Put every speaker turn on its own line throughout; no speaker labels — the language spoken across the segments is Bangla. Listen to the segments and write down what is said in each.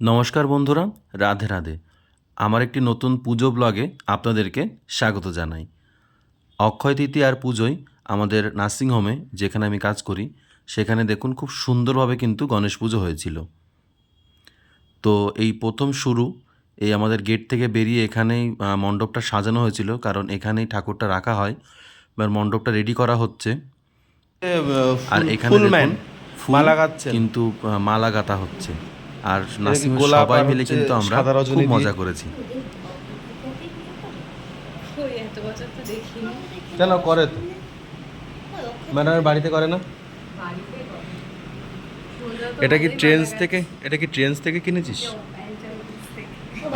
নমস্কার বন্ধুরা, রাধে রাধে। আমার একটি নতুন পুজো ব্লগে আপনাদেরকে স্বাগত জানাই। অক্ষয় তৃতীয়ার পুজোয় আমাদের নার্সিংহোমে যেখানে আমি কাজ করি সেখানে দেখুন খুব সুন্দরভাবে কিন্তু গণেশ পুজো হয়েছিল। তো এই প্রথম শুরু এই আমাদের গেট থেকে বেরিয়ে এখানেই মণ্ডপটা সাজানো হয়েছিল, কারণ এখানেই ঠাকুরটা রাখা হয়। এবার মণ্ডপটা রেডি করা হচ্ছে আর এখানে দেখুন ফুল
মালা গাঁথছেন।
কিন্তু মালা গাঁথা হচ্ছে। আর
এটা কি
নার্সিংহোমের
গোলাপ
সবাই
আর
মিলে
হচ্ছে
কিন্তু আমরা
সাদা
খুব
রজনী দিয়ে?
মজা করেছি।
এত বছর তো দেখিনি।
কেন করে তো ম্যাডামের বাড়িতে করে না? এটা কি ট্রেন্ডস থেকে কিনেছিস?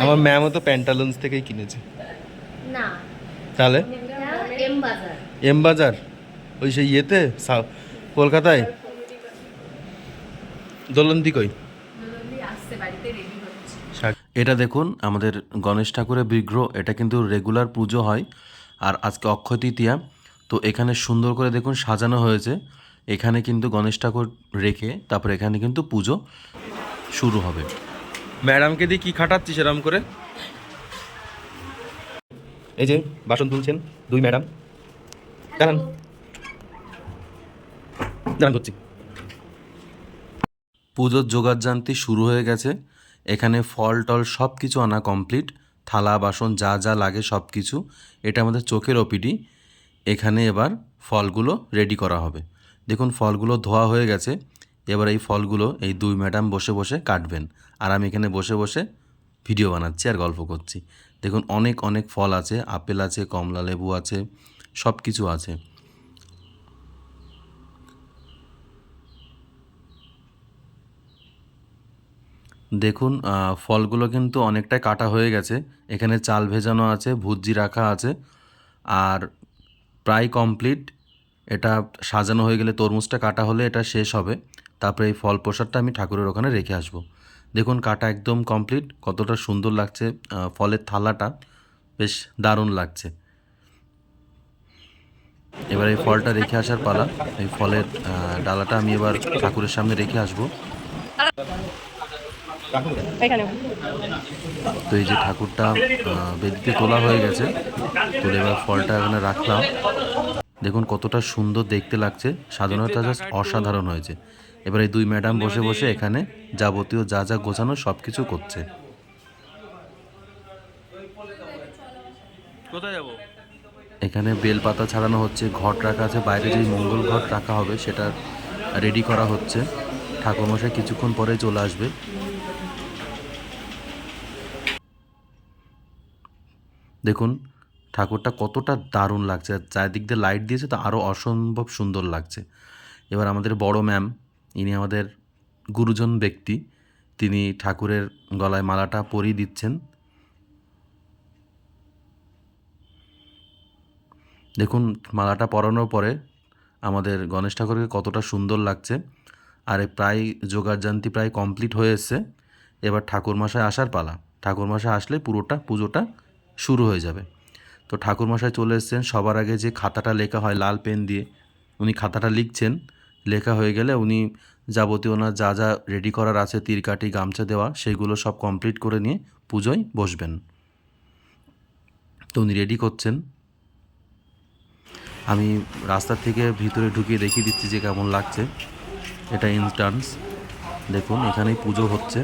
আমার ম্যামও তো প্যান্টালুন্স থেকেই কিনেছে।
না,
তাহলে
এটা এম বাজার।
এম বাজার ওই সেই ইয়েতে কলকাতায় দোলন্দি কই?
আসছে বাড়িতে রেডি হচ্ছে।
এটা দেখুন আমাদের গণেশ ঠাকুরের বিগ্রহ, এটা কিন্তু রেগুলার পুজো হয়। আর আজকে অক্ষয় তৃতীয়া, তো এখানে সুন্দর করে দেখুন সাজানো হয়েছে। এখানে কিন্তু গণেশ ঠাকুর রেখে তারপর এখানে কিন্তু পুজো শুরু হবে।
ম্যাডামকে দিয়ে কি খাটাচ্ছিস এরম করে? এই যে বাসন তুলছেন দুই ম্যাডাম। দাঁড়ান দাঁড়ান করছি।
পুজোর জোগাড়যন্ত্র শুরু হয়ে গেছে। এখানে ফল টল সব কিছু আনা কমপ্লিট, থালা বাসন যা যা লাগে সব কিছু। এটা আমাদের চোখের ওপিডি। এখানে এবার ফলগুলো রেডি করা হবে। দেখুন ফলগুলো ধোয়া হয়ে গেছে। এবার এই ফলগুলো এই দুই ম্যাডাম বসে বসে কাটবেন, আর আমি এখানে বসে বসে ভিডিও বানাচ্ছি আর গল্প করছি। দেখুন অনেক অনেক ফল আছে, আপেল আছে, কমলা লেবু আছে, সব কিছু আছে। দেখুন ফলগুলো কিন্তু অনেকটাই কাটা হয়ে গেছে। এখানে চাল ভেজানো আছে, ভুজি রাখা আছে, আর প্রায় কমপ্লিট। এটা সাজানো হয়ে গেলে তরমুজটা কাটা হলে এটা শেষ হবে। তারপরে এই ফল প্রসাদটা আমি ঠাকুরের ওখানে রেখে আসব। দেখুন কাটা একদম কমপ্লিট, কতটা সুন্দর লাগছে। ফলের থালাটা বেশ দারুণ লাগছে। এবার এই ফলটা রেখে আসার পালা। এই ফলের ডালাটা আমি এবার ঠাকুরের সামনে রেখে আসব। তো এই যে ঠাকুরটা বেদিতে তোলা হয়ে গেছে, তুলে এবার ফলটা এখানে রাখলাম। দেখুন কতটা সুন্দর দেখতে লাগছে, সাজানোটা জাস্ট অসাধারণ হয়েছে। এবার এই দুই ম্যাডাম বসে বসে এখানে যাবতীয় যা যা গোছানো সব কিছু করছে।
কোথায় যাবো?
এখানে বেলপাতা ছাড়ানো হচ্ছে, ঘট রাখা আছে, বাইরে যেই মঙ্গল ঘট রাখা হবে সেটা রেডি করা হচ্ছে। ঠাকুরমশাই কিছুক্ষণ পরে চলে আসবে। দেখুন ঠাকুরটা কতটা দারুণ লাগছে, আর চারিদিক দিয়ে লাইট দিয়েছে তো আরও অসম্ভব সুন্দর লাগছে। এবার আমাদের বড় ম্যাম, ইনি আমাদের গুরুজন ব্যক্তি, তিনি ঠাকুরের গলায় মালাটা পরিয়ে দিচ্ছেন। দেখুন মালাটা পরানোর পরে আমাদের গণেশ ঠাকুরকে কতটা সুন্দর লাগছে। আর প্রায় জোগাড়যন্ত্র প্রায় কমপ্লিট হয়ে এসছে। এবার ঠাকুরমশাই আসার পালা। ঠাকুরমশাই আসলে পুজোটা শুরু হয়ে যাবে। তো ঠাকুরমশাই চলে এসেছেন। সবার আগে যে খাতাটা লেখা হয় লাল পেন দিয়ে, উনি খাতাটা লিখছেন। লেখা হয়ে গেলে উনি যাবতীয় ওনার যা যা রেডি করার আছে, তীরকাঠি গামছা দেওয়া, সেগুলো সব কমপ্লিট করে নিয়ে পুজোয় বসবেন। তো উনি রেডি করছেন। আমি রাস্তার থেকে ভিতরে ঢুকিয়ে দেখিয়ে দিচ্ছি যে কেমন লাগছে। এটা ইনস্ট্যান্স। দেখুন এখানেই পুজো হচ্ছে।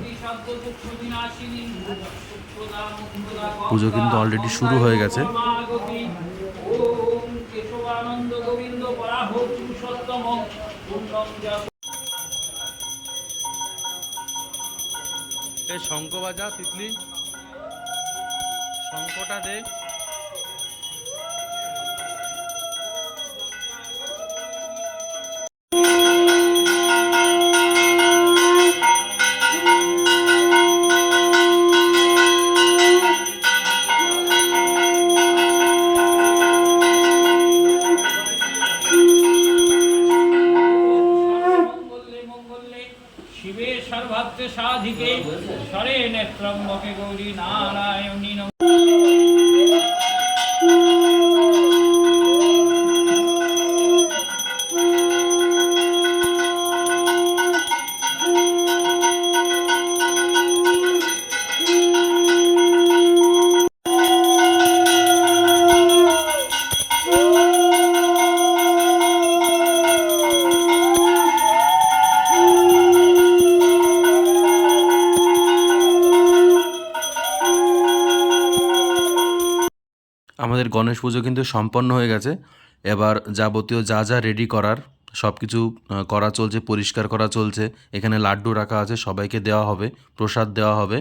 পুজো কিন্তু অলরেডি শুরু হয়ে গেছে।
শঙ্খ বাজা তিতলি, শঙ্খটা দে।
শিবে সর্বাত্ম সাধিকে স্বরে নেত্রম্বকে গৌরী নারায়ণী নমঃ।
আমাদের গণেশ পুজো কিন্তু সম্পন্ন হয়ে গেছে। এবার যাবতীয় যা যা রেডি করার সব কিছু করা চলছে, পরিষ্কার করা চলছে। এখানে লাড্ডু রাখা আছে, সবাইকে দেওয়া হবে, প্রসাদ দেওয়া হবে।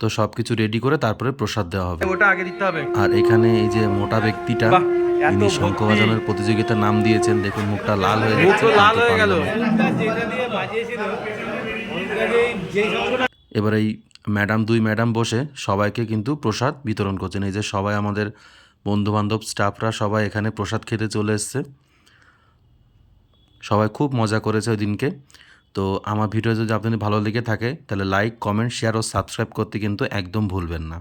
তো সব কিছু রেডি করে তারপরে প্রসাদ দেওয়া হবে।
ওটা আগে দিতে হবে।
আর এখানে এই যে মোটা ব্যক্তিটা,
বাহ, এত
ইনি শঙ্খ
ভক্তি।
বাজানোর প্রতিযোগিতার নাম দিয়েছেন। দেখুন মুখটা লাল হয়ে
মুখ
যাচ্ছে,
তো লাল
কিন্তু
হয়ে গেল।
পারলো না। এবার এই দুই ম্যাডাম বসে সবাইকে কিন্তু প্রসাদ বিতরণ করছেন। এই যে সবাই আমাদের বন্ধুবান্ধব স্টাফরা সবাই এখানে প্রসাদ খেতে চলে এসছে। সবাই খুব মজা করেছে ওই দিনকে। তো আমার ভিডিও যদি আপনাদের ভালো লেগে থাকে তাহলে লাইক, কমেন্ট, শেয়ার ও সাবস্ক্রাইব করতে কিন্তু একদম ভুলবেন না।